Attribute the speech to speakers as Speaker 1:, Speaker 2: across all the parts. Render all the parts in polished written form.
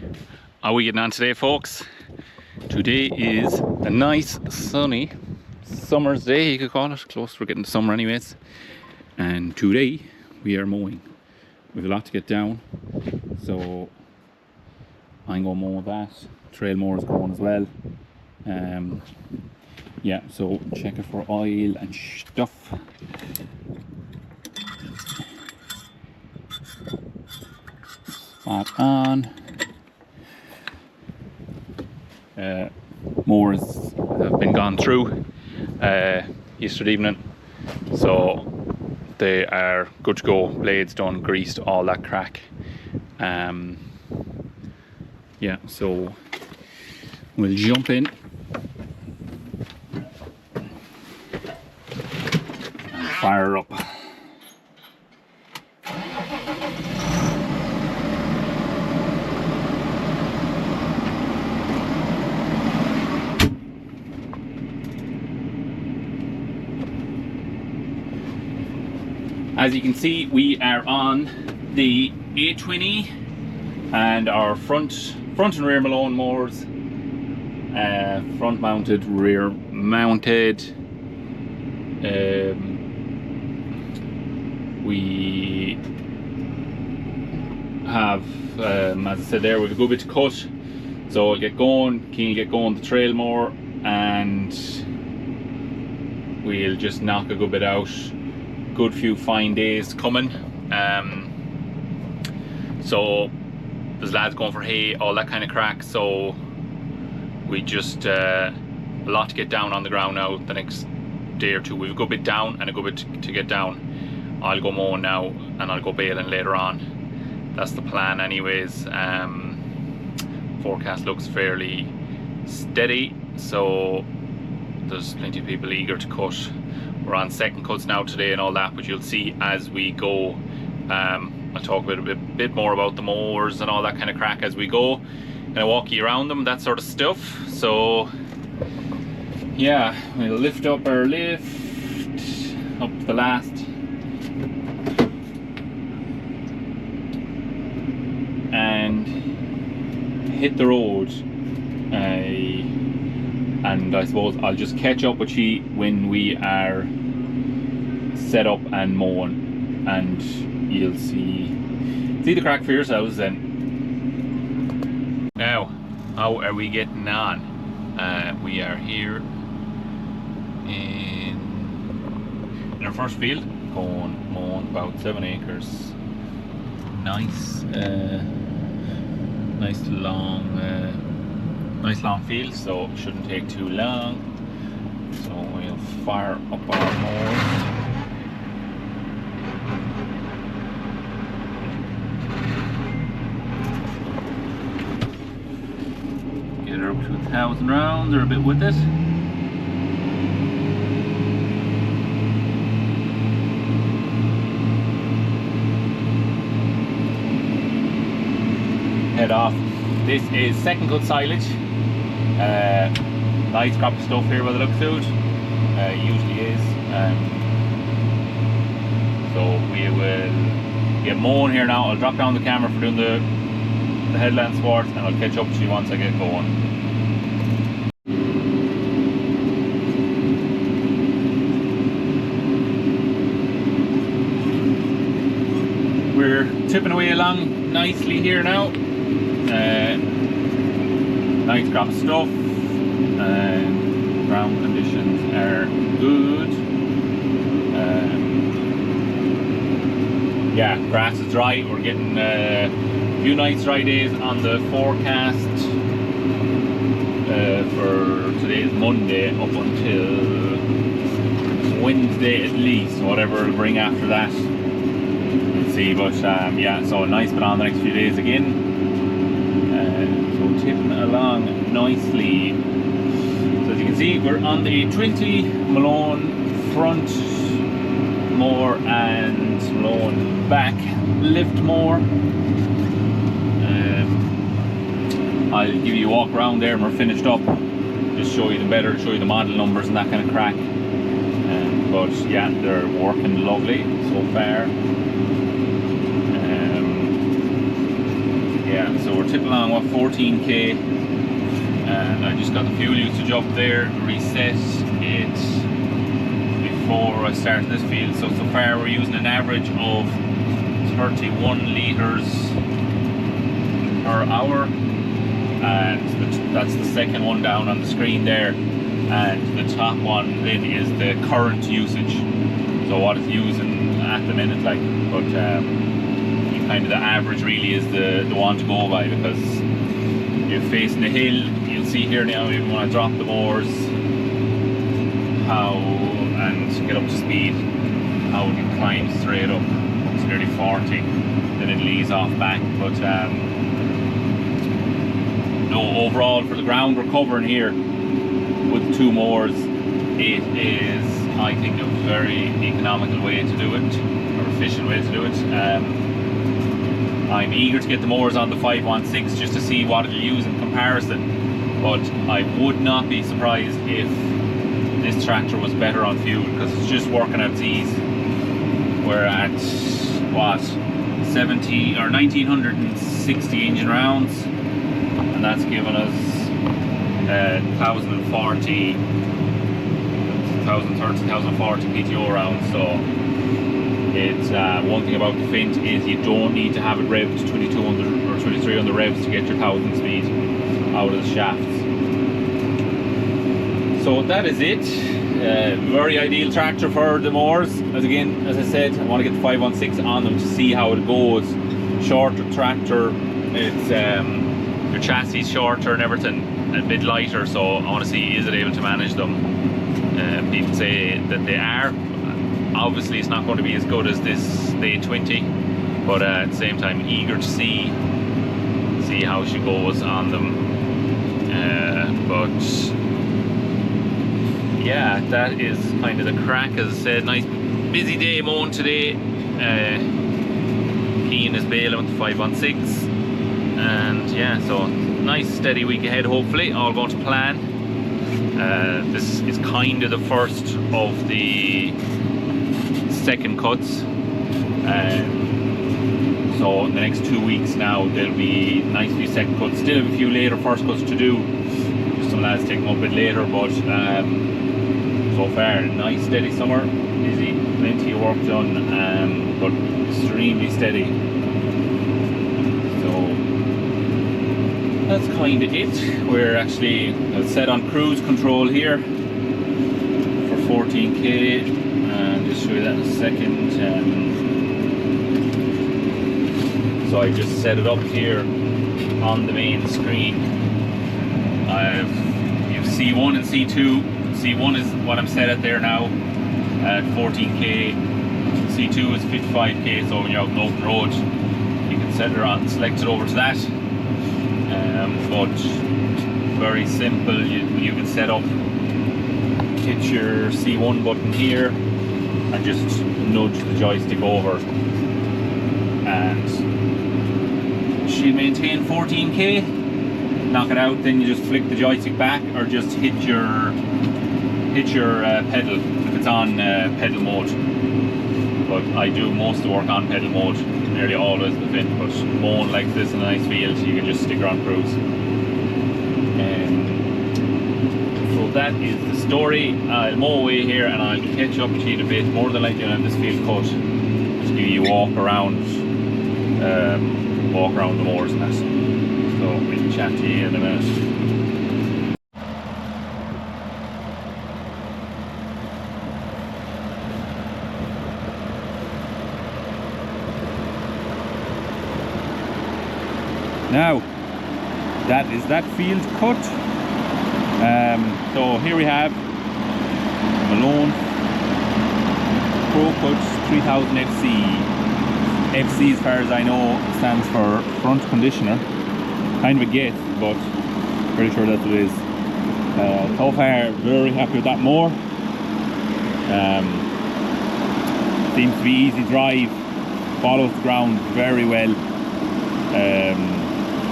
Speaker 1: How are we getting on today, folks? Today is a nice sunny summer's day, you could call it. Close, we're getting to summer anyways. And today we are mowing. We have a lot to get down, so I'm going to mow that. Trail mower's going as well. Yeah, so check it for oil and stuff. Spot on. Mowers have been gone through yesterday evening, so they are good to go. Blades done, greased, all that crack. Yeah, so we'll jump in and fire up. As you can see, we are on the 820 and our front and rear Malone mowers, front mounted, rear mounted. We have, as I said there, we have a good bit to cut, so I'll get going. Keen will get going the trail mower, and we'll just knock a good bit out. Good few fine days coming. So there's lads going for hay, all that kind of crack, so we just a lot to get down on the ground now the next day or two. We've a good bit down and a good bit to get down. I'll go mowing now and I'll go baling later on. That's the plan anyways. Forecast looks fairly steady, so there's plenty of people eager to cut. We're on second cuts now today and all that, but you'll see as we go. I'll talk a bit more about the mowers and all that kind of crack as we go, and I'll walk you around them, that sort of stuff. So yeah, we'll lift up our lift up the last and hit the road. And I suppose I'll just catch up with you when we are set up and mowing, and you'll see the crack for yourselves then. Now, how are we getting on? We are here in our first field, going mowing about 7 acres. Nice long field, so it shouldn't take too long. So we'll fire up our mower. Get her up to 1,000 rounds or a bit with it. Head off. This is second cut silage. Nice crop of stuff here by the looks of it. Usually is. So we will get mowing here now. I'll drop down the camera for doing the headland swart, and I'll catch up to you once I get going. We're tipping away along nicely here now. Nice crop of stuff, and ground conditions are good. Yeah, grass is dry. We're getting a few nice dry days on the forecast for today's Monday up until Wednesday at least, whatever it'll bring after that. We'll see, but yeah, so a nice bit on the next few days again. So tipping along nicely. So as you can see, we're on the 20 Malone front mower and Malone back lift mower. I'll give you a walk around there and we're finished up. Just show you the better, show you the model numbers and that kind of crack. But yeah, they're working lovely so far. Yeah, so we're tipping along what 14k, and I just got the fuel usage up there, reset it before I started this field. So far we're using an average of 31 litres per hour, and that's the second one down on the screen there, and the top one then is the current usage, so what it's using at the minute, like. But kind of the average really is the one to go by, because you're facing the hill. You'll see here now, you want to drop the mowers, how, and get up to speed, how it can climb straight up to nearly 40, then it'll ease off back. But no, overall for the ground we're covering here with the two mowers, it is, I think, a very economical way to do it, or efficient way to do it. I'm eager to get the mowers on the 516 just to see what it'll use in comparison, but I would not be surprised if this tractor was better on fuel, because it's just working at its ease. We're at what, 70 or 1960 engine rounds, and that's given us 1040 PTO rounds. So it's one thing about the Fendt is you don't need to have it revved to 2200 or 2300 revs to get your 1000 speed out of the shafts. So that is it. Very ideal tractor for the mowers. As I said, I want to get the 516 on them to see how it goes. Shorter tractor, it's your chassis is shorter and everything, a bit lighter, so I want to see, is it able to manage them. People say that they are. Obviously it's not going to be as good as this Day 20, but at the same time eager to see how she goes on them. But yeah, that is kind of the crack. As I said, nice busy day mowing today. Keane is bailing with the 516, and yeah, so nice steady week ahead, hopefully all going to plan. This is kind of the first of the second cuts, so in the next 2 weeks now there'll be nice few second cuts. Still have a few later first cuts to do, just some lads taking them up a bit later, but so far nice steady summer, busy, plenty of work done, but extremely steady. So that's kind of it. We're actually set on cruise control here for 14k. Just show you that in a second. So I just set it up here on the main screen. You've C1 and C2. C1 is what I'm set at there now at 14k. C2 is 55k, so when you're out on the open road you can set it on, select it over to that. But very simple, you can set up, hit your C1 button here and just nudge the joystick over, and she'll maintain 14k. Knock it out, then you just flick the joystick back, or just hit your pedal if it's on pedal mode. But I do most of the work on pedal mode, nearly always the Fendt, but mowing like this in a nice field, you can just stick her on cruise. So that is the story. I'll mow away here and I'll catch up to you in a bit. More than likely on this field cut, just give you a walk around the mowers and that. So we'll chat to you in a minute. Now, that is that field cut. So here we have Malone Pro Cut 3000 FC. FC, as far as I know, stands for front conditioner. Kind of a guess, but pretty sure that's what it is. So far, very happy with that mower. Seems to be easy drive, follows the ground very well.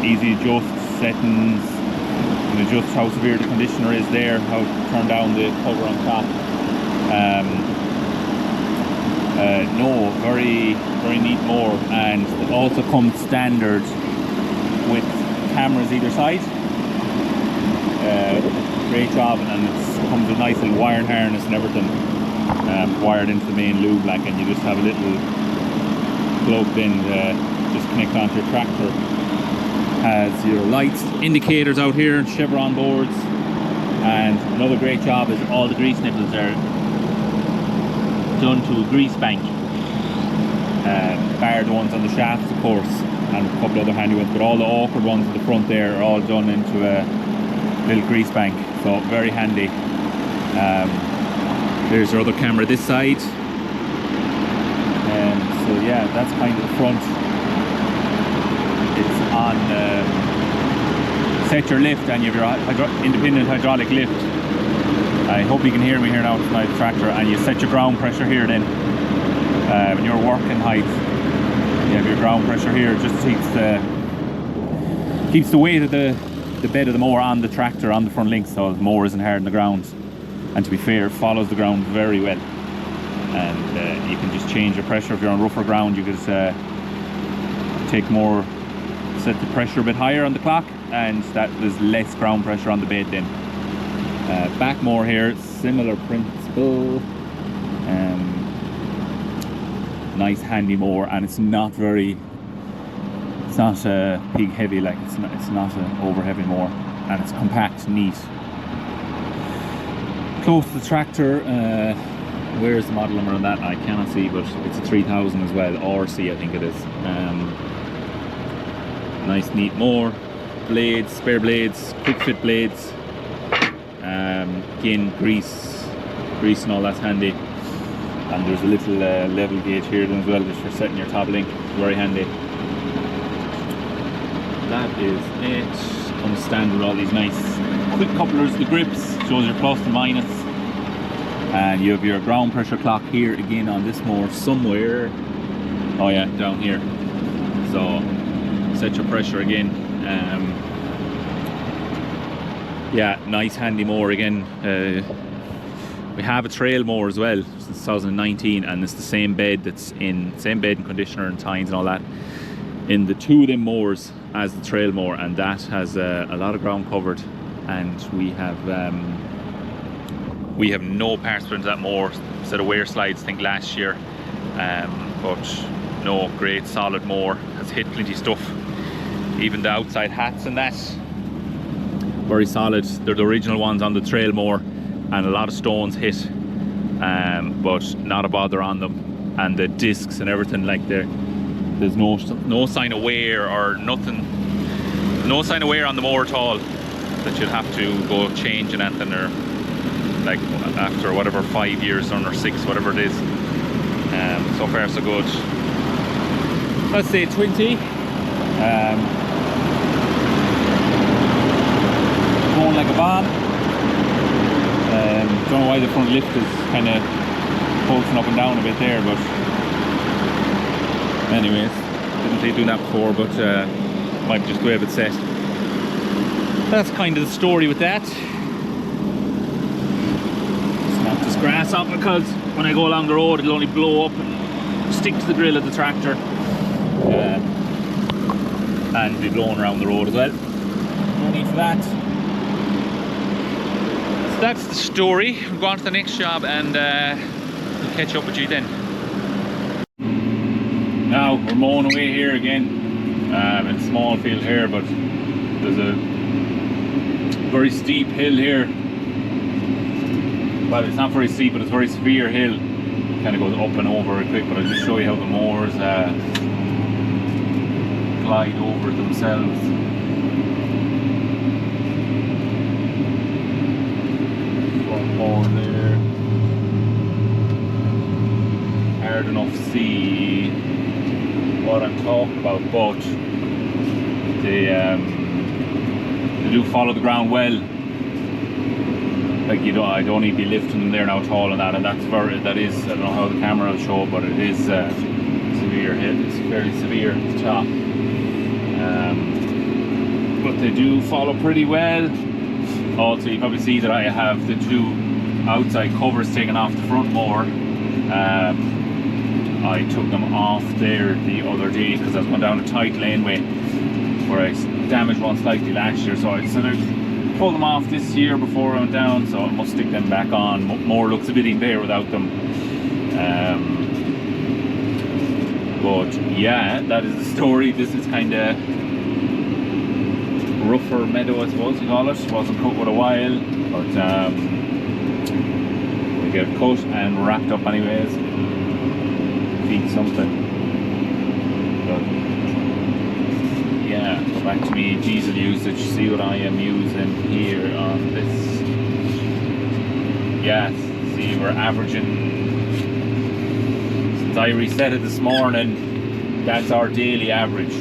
Speaker 1: Easy adjust settings, and adjust how severe the conditioner is there, how to turn down the cover on top. No, very neat mower, and it also comes standard with cameras either side. Great job, and it comes with a nice little wiring harness and everything, wired into the main lube, like, and you just have a little plugged in, just connect onto your tractor. Has your lights, indicators out here, chevron boards, and another great job is all the grease nipples are done to a grease bank. Bar the ones on the shafts, of course, and a couple other handy ones, but all the awkward ones in the front there are all done into a little grease bank, so very handy. There's our other camera this side, so yeah, that's kind of the front. It's on set your lift, and you have your independent hydraulic lift. I hope you can hear me here now with my tractor, and you set your ground pressure here then. When you're working height, you have your ground pressure here. It just keeps the weight of the bed of the mower on the tractor on the front links, so the mower isn't hard on the ground. And to be fair, it follows the ground very well. And you can just change your pressure. If you're on rougher ground, you could set the pressure a bit higher on the clock, and there's less ground pressure on the bed then. Back mower here, similar principle. Nice handy mower, and it's not pig heavy, like it's not an over heavy mower, and it's compact, neat. Close to the tractor, where's the model number on that? I cannot see, but it's a 3000 as well, RC I think it is. Nice neat mower, blades, spare blades, quick fit blades, again grease and all that's handy. And there's a little level gauge here then as well, just for setting your top link. Very handy. That is it. Comes standard with all these nice quick couplers. The grips shows your plus and minus, and you have your ground pressure clock here again on this mower somewhere. Oh yeah, down here. So set your pressure again. Yeah, nice handy mower again. We have a trail mower as well since 2019, and it's the same bed and conditioner and tines and all that in the two of them mowers as the trail mower, and that has a lot of ground covered, and we have no parts put into that mower. Set of wear slides I think last year, but no, great solid mower, has hit plenty of stuff, even the outside hats and that, very solid. They're the original ones on the trail mower, and a lot of stones hit, but not a bother on them, and the discs and everything, like there's no sign of wear or nothing, no sign of wear on the mower at all that you'd have to go changing anything, or like after whatever 5 years done or 6, whatever it is. So far so good. Let's say 20. Going like a bomb. Don't know why the front lift is kind of pulsing up and down a bit there, but anyways, didn't see doing that before, but might just go a bit set. That's kind of the story with that. Snap this grass up, because when I go along the road it'll only blow up and stick to the grill of the tractor, and be blowing around the road as well. No need for that. That's the story. We'll go on to the next job, and we'll catch up with you then. Now we're mowing away here again. It's a small field here, but there's a very steep hill here. Well, it's not very steep, but it's a very severe hill. It kind of goes up and over very quick, but I'll just show you how the mowers glide over themselves. More there. Hard enough to see what I'm talking about, but they do follow the ground well. Like I don't need to be lifting them there now tall and that, and that is, I don't know how the camera will show, but it is severe hit. It's fairly severe at the top. But they do follow pretty well. Also, you probably see that I have the two outside covers taken off the front mower. I took them off there the other day because I was going down a tight laneway where I damaged one slightly last year, so I sort of pulled them off this year before I went down, so I must stick them back on. More looks a bit in there without them. But yeah, that is the story. This is kind of rougher meadow, I suppose you call it. Wasn't cut with a while, but we get it cut and wrapped up anyways. Feed something. But yeah, go back to me diesel usage. See what I am using here on this. Yeah, see, we're averaging, since I reset it this morning, that's our daily average.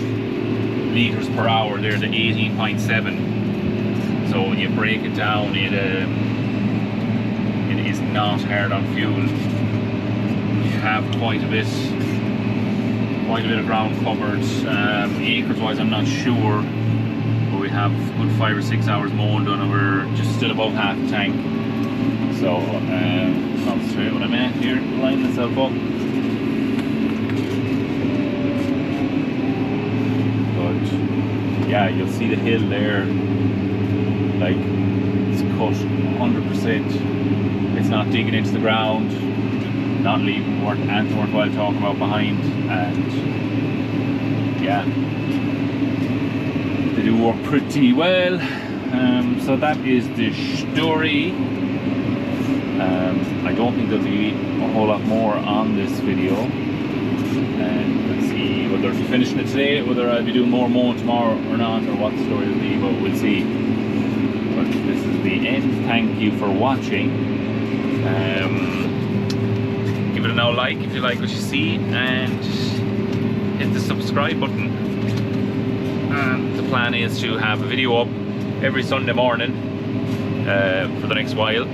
Speaker 1: Litres per hour, they're the 18.7. So when you break it down, it is not hard on fuel. You have quite a bit of ground covered. Acres wise, I'm not sure, but we have good 5 or 6 hours mowing done, and we're just still above half the tank. So concentrate what I'm at here, line myself up. Yeah, you'll see the hill there, like it's cut 100%. It's not digging into the ground, not leaving anything worthwhile talking about behind, and yeah, they do work pretty well. So that is the story. I don't think there'll be a whole lot more on this video. And let's see whether I'll be finishing it today, whether I'll be doing more mowing tomorrow or not, or what the story will be, but we'll see. But this is the end. Thank you for watching. Give it a now like if you like what you see, and hit the subscribe button. And the plan is to have a video up every Sunday morning for the next while.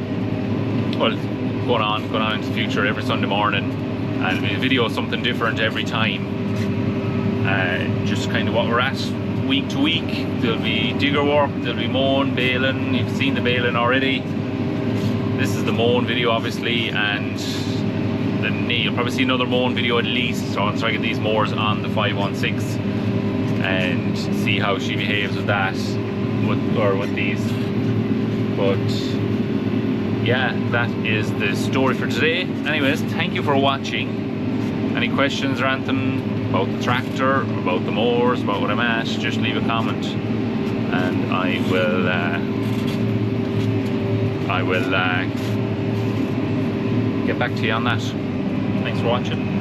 Speaker 1: Well, going on into the future, every Sunday morning, and we'll video something different every time. Just kind of what we're at week to week. There'll be digger work, there'll be mowing, baling. You've seen the baling already. This is the mowing video, obviously, and then you'll probably see another mowing video at least. So I'll try to get these mowers on the 516 and see how she behaves with that, with these. But yeah, that is the story for today. Anyways, thank you for watching. Any questions or anything about the tractor, about the mowers, about what I'm at, just leave a comment, and I will get back to you on that. Thanks for watching.